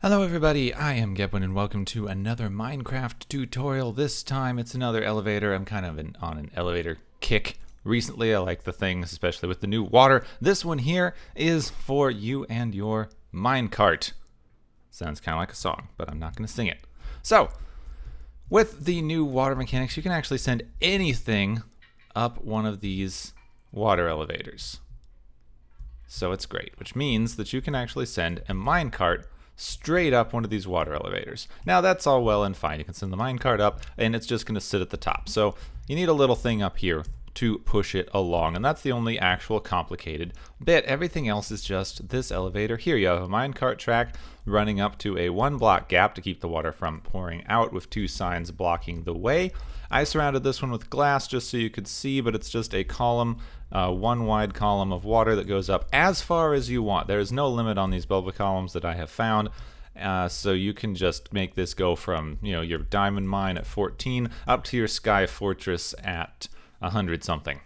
Hello everybody, I am Gebwin and welcome to another Minecraft tutorial. This time it's another elevator. I'm kind of on an elevator kick recently. I like the things, especially with the new water. This one here is for you and your minecart. Sounds kind of like a song, but I'm not going to sing it. So, with the new water mechanics, you can actually send anything up one of these water elevators. So it's great, which means that you can actually send a minecart straight up one of these water elevators. Now that's all well and fine. You can send the minecart up and it's just going to sit at the top. So you need a little thing up here to push it along, and that's the only actual complicated bit. Everything else is just this elevator here. You have a minecart track running up to a 1-block gap to keep the water from pouring out with 2 signs blocking the way. I surrounded this one with glass just so you could see, but it's just a column, one wide column of water that goes up as far as you want. There is no limit on these bubble columns that I have found. So you can just make this go from, your diamond mine at 14 up to your sky fortress at 100 something,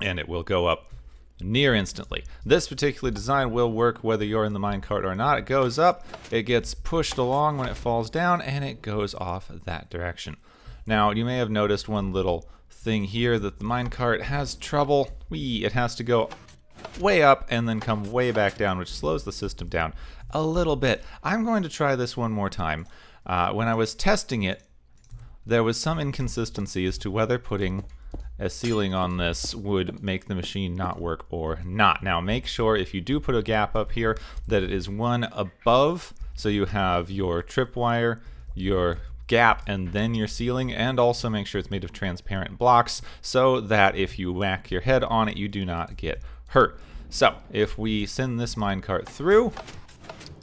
and it will go up near instantly. This particular design will work whether you're in the minecart or not. It goes up, it gets pushed along when it falls down, and it goes off that direction. Now you may have noticed one little thing here that the minecart has trouble. It has to go way up and then come way back down, which slows the system down a little bit. I'm going to try this one more time. When I was testing it, there was some inconsistency as to whether putting a ceiling on this would make the machine not work or not. Now make sure if you do put a gap up here that it is one above, so you have your tripwire, your gap, and then your ceiling, and also make sure it's made of transparent blocks so that if you whack your head on it you do not get hurt. So if we send this minecart through,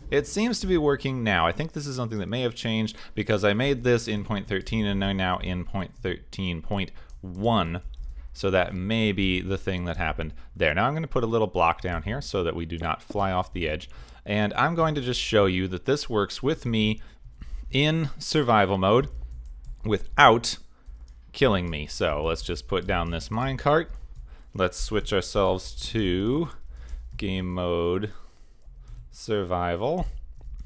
it seems to be working now. I think this is something that may have changed because I made this in 0.13 and I'm now in 0.13.1, so that may be the thing that happened there. Now I'm going to put a little block down here so that we do not fly off the edge, and I'm going to just show you that this works with me in survival mode without killing me. So let's just put down this minecart. Let's switch ourselves to game mode survival.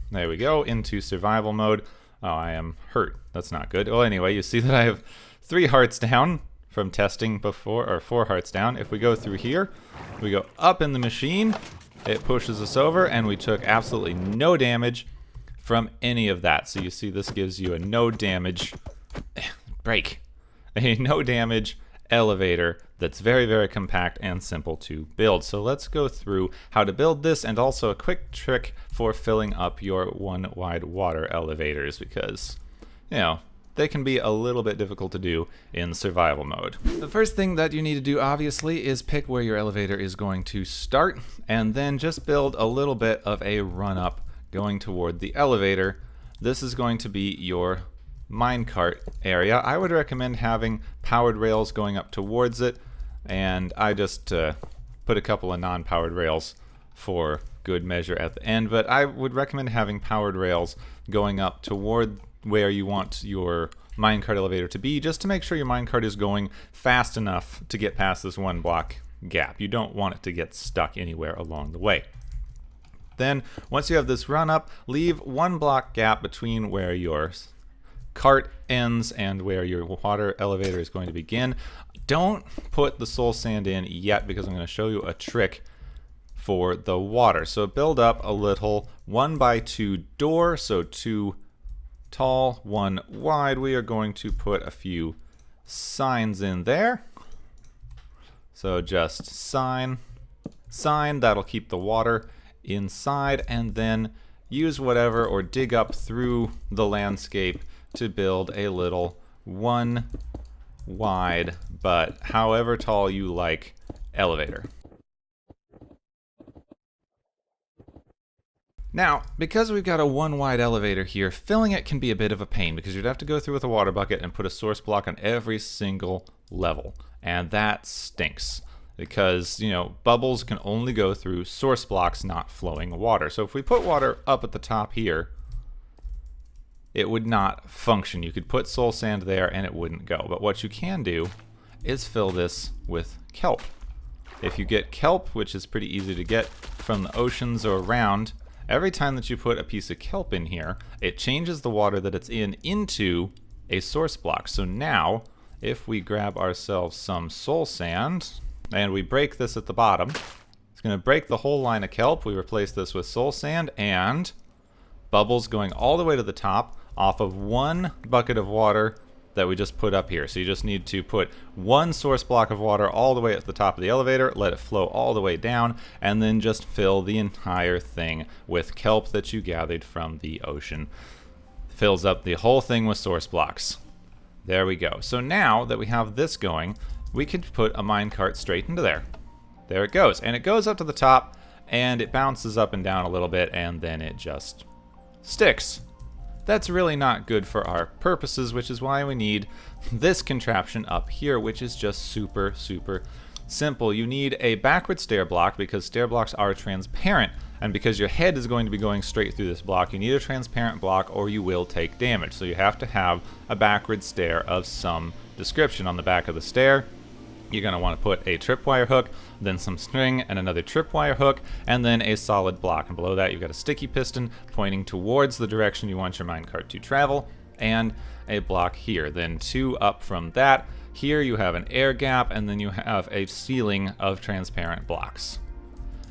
There we go, into survival mode. Oh, I am hurt. That's not good. Well, anyway, you see that I have 3 hearts down from testing before, or 4 hearts down. If we go through here, we go up in the machine, it pushes us over, and we took absolutely no damage from any of that. So you see this gives you a no damage a no damage elevator that's very, very compact and simple to build. So let's go through how to build this, and also a quick trick for filling up your 1-wide water elevators, because they can be a little bit difficult to do in survival mode. The first thing that you need to do, obviously, is pick where your elevator is going to start, and then just build a little bit of a run-up going toward the elevator. This is going to be your minecart area. I would recommend having powered rails going up towards it, and I just put a couple of non-powered rails for good measure at the end, but I would recommend having powered rails going up toward where you want your minecart elevator to be, just to make sure your minecart is going fast enough to get past this 1-block gap. You don't want it to get stuck anywhere along the way. Then, once you have this run up, leave 1-block gap between where your cart ends and where your water elevator is going to begin. Don't put the soul sand in yet, because I'm going to show you a trick for the water. So build up a little 1x2 door, so 2 tall, 1 wide. We are going to put a few signs in there. So just sign, that'll keep the water inside, and then use whatever or dig up through the landscape to build a little 1 wide, but however tall you like, elevator. Now, because we've got a 1 wide elevator here, filling it can be a bit of a pain, because you'd have to go through with a water bucket and put a source block on every single level, and that stinks. Because, bubbles can only go through source blocks, not flowing water. So if we put water up at the top here, it would not function. You could put soul sand there and it wouldn't go. But what you can do is fill this with kelp. If you get kelp, which is pretty easy to get from the oceans or around, every time that you put a piece of kelp in here, it changes the water that it's in into a source block. So now, if we grab ourselves some soul sand, and we break this at the bottom, it's going to break the whole line of kelp. We replace this with soul sand, and bubbles going all the way to the top off of one bucket of water that we just put up here. So you just need to put one source block of water all the way at the top of the elevator, let it flow all the way down, and then just fill the entire thing with kelp that you gathered from the ocean. Fills up the whole thing with source blocks. There we go. So now that we have this going, we could put a minecart straight into there. There it goes. And it goes up to the top, and it bounces up and down a little bit, and then it just sticks. That's really not good for our purposes, which is why we need this contraption up here, which is just super, super simple. You need a backward stair block because stair blocks are transparent, and because your head is going to be going straight through this block, you need a transparent block or you will take damage. So you have to have a backward stair of some description. On the back of the stair, you're going to want to put a tripwire hook, then some string and another tripwire hook, and then a solid block. And below that, you've got a sticky piston pointing towards the direction you want your minecart to travel, and a block here. Then two up from that. Here you have an air gap, and then you have a ceiling of transparent blocks.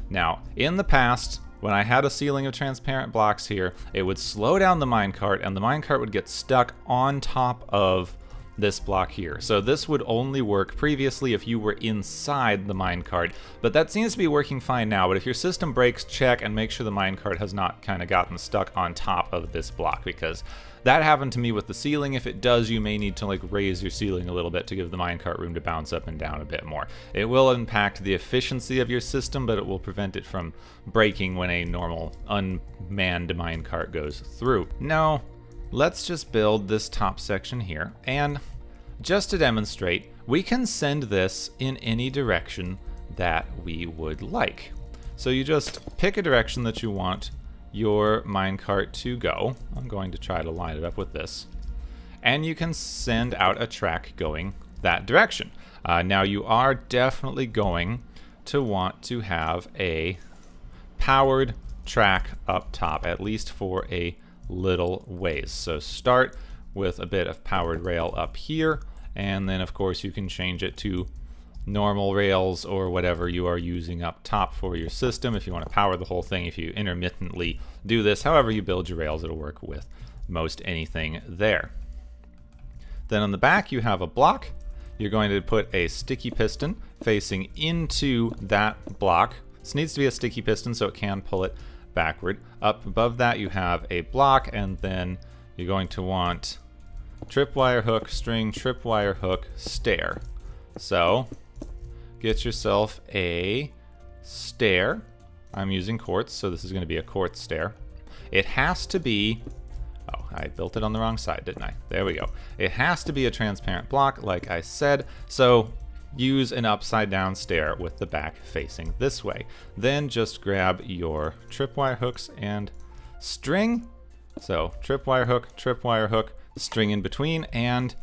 Now, in the past, when I had a ceiling of transparent blocks here, it would slow down the minecart, and the minecart would get stuck on top of this block here. So this would only work previously if you were inside the minecart, but that seems to be working fine now. But if your system breaks, check and make sure the minecart has not kind of gotten stuck on top of this block, because that happened to me with the ceiling. If it does, you may need to like raise your ceiling a little bit to give the minecart room to bounce up and down a bit more. It will impact the efficiency of your system, but it will prevent it from breaking when a normal unmanned minecart goes through. No. Let's just build this top section here, and just to demonstrate, we can send this in any direction that we would like. So you just pick a direction that you want your minecart to go. I'm going to try to line it up with this. And you can send out a track going that direction. Now you are definitely going to want to have a powered track up top, at least for a little ways. So start with a bit of powered rail up here, and then of course you can change it to normal rails or whatever you are using up top for your system. If you want to power the whole thing, if you intermittently do this, however you build your rails, it'll work with most anything there. Then on the back you have a block. You're going to put a sticky piston facing into that block. This needs to be a sticky piston so it can pull it backward. Up above that you have a block, and then you're going to want tripwire hook, string, tripwire hook, stair. So get yourself a stair. I'm using quartz, so this is going to be a quartz stair. It has to be, oh, I built it on the wrong side, didn't I? There we go. It has to be a transparent block, like I said, so use an upside down stair with the back facing this way. Then just grab your tripwire hooks and string. So tripwire hook, string in between, and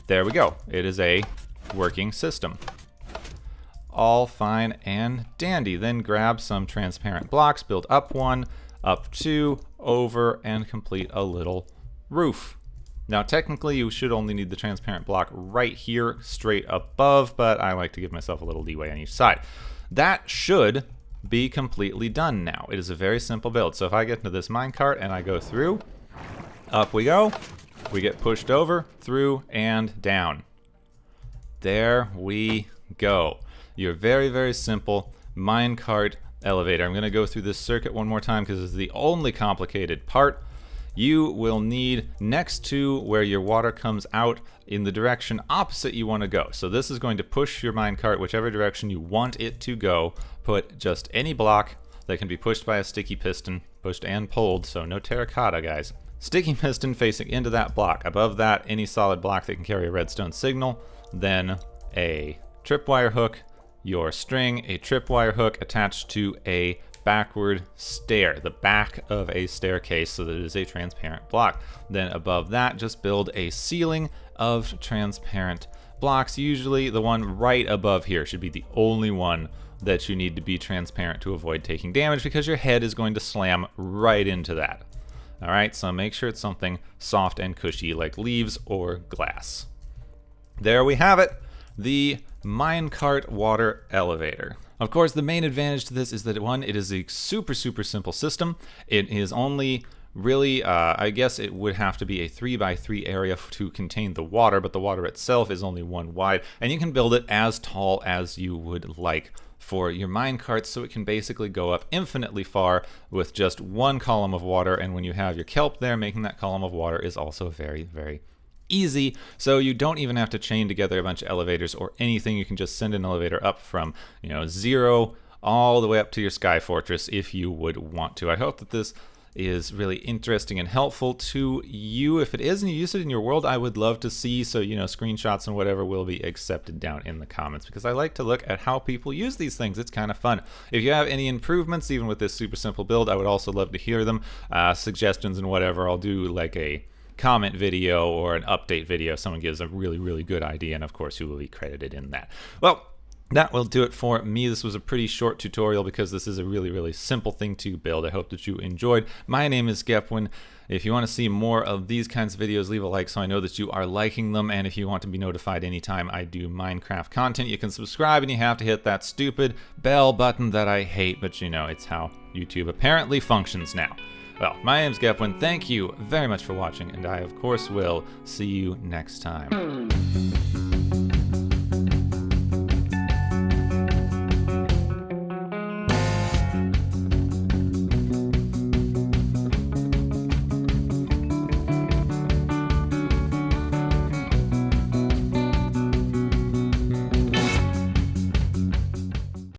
there we go. It is a working system. All fine and dandy. Then grab some transparent blocks, build up one, up two, over, and complete a little roof. Now technically you should only need the transparent block right here straight above, but I like to give myself a little leeway on each side. That should be completely done now. It is a very simple build. So if I get into this minecart and I go through, up we go, we get pushed over, through, and down. There we go. Your very, very simple minecart elevator. I'm going to go through this circuit one more time because it's the only complicated part. You will need, next to where your water comes out, in the direction opposite you want to go. So this is going to push your minecart whichever direction you want it to go. Put just any block that can be pushed by a sticky piston, pushed and pulled, so no terracotta, guys. Sticky piston facing into that block. Above that, any solid block that can carry a redstone signal. Then a tripwire hook, your string, a tripwire hook attached to a backward stair, the back of a staircase, so that it is a transparent block. Then above that, just build a ceiling of transparent blocks. Usually the one right above here should be the only one that you need to be transparent to avoid taking damage, because your head is going to slam right into that. All right, so make sure it's something soft and cushy like leaves or glass. There we have it, the Minecart water elevator. Of course, the main advantage to this is that, one, it is a super simple system. It is only really, I guess it would have to be a 3x3 area to contain the water, but the water itself is only 1 wide, and you can build it as tall as you would like for your minecart, so it can basically go up infinitely far with just 1 column of water. And when you have your kelp there, making that column of water is also very easy, so you don't even have to chain together a bunch of elevators or anything. You can just send an elevator up from 0 all the way up to your sky fortress if you would want to. I hope that this is really interesting and helpful to you. If it is and you use it in your world, I would love to see, so screenshots and whatever will be accepted down in the comments, because I like to look at how people use these things. It's kind of fun. If you have any improvements even with this super simple build, I would also love to hear them, suggestions and whatever. I'll do like a comment video or an update video if someone gives a really good idea, and of course you will be credited in that. Well, that will do it for me. This was a pretty short tutorial because this is a really simple thing to build. I hope that you enjoyed. My name is Gepwin. If you want to see more of these kinds of videos, leave a like so I know that you are liking them. And if you want to be notified anytime I do Minecraft content, you can subscribe, and you have to hit that stupid bell button that I hate, but it's how YouTube apparently functions now. Well, my name's Gepwin. Thank you very much for watching, and I of course will see you next time.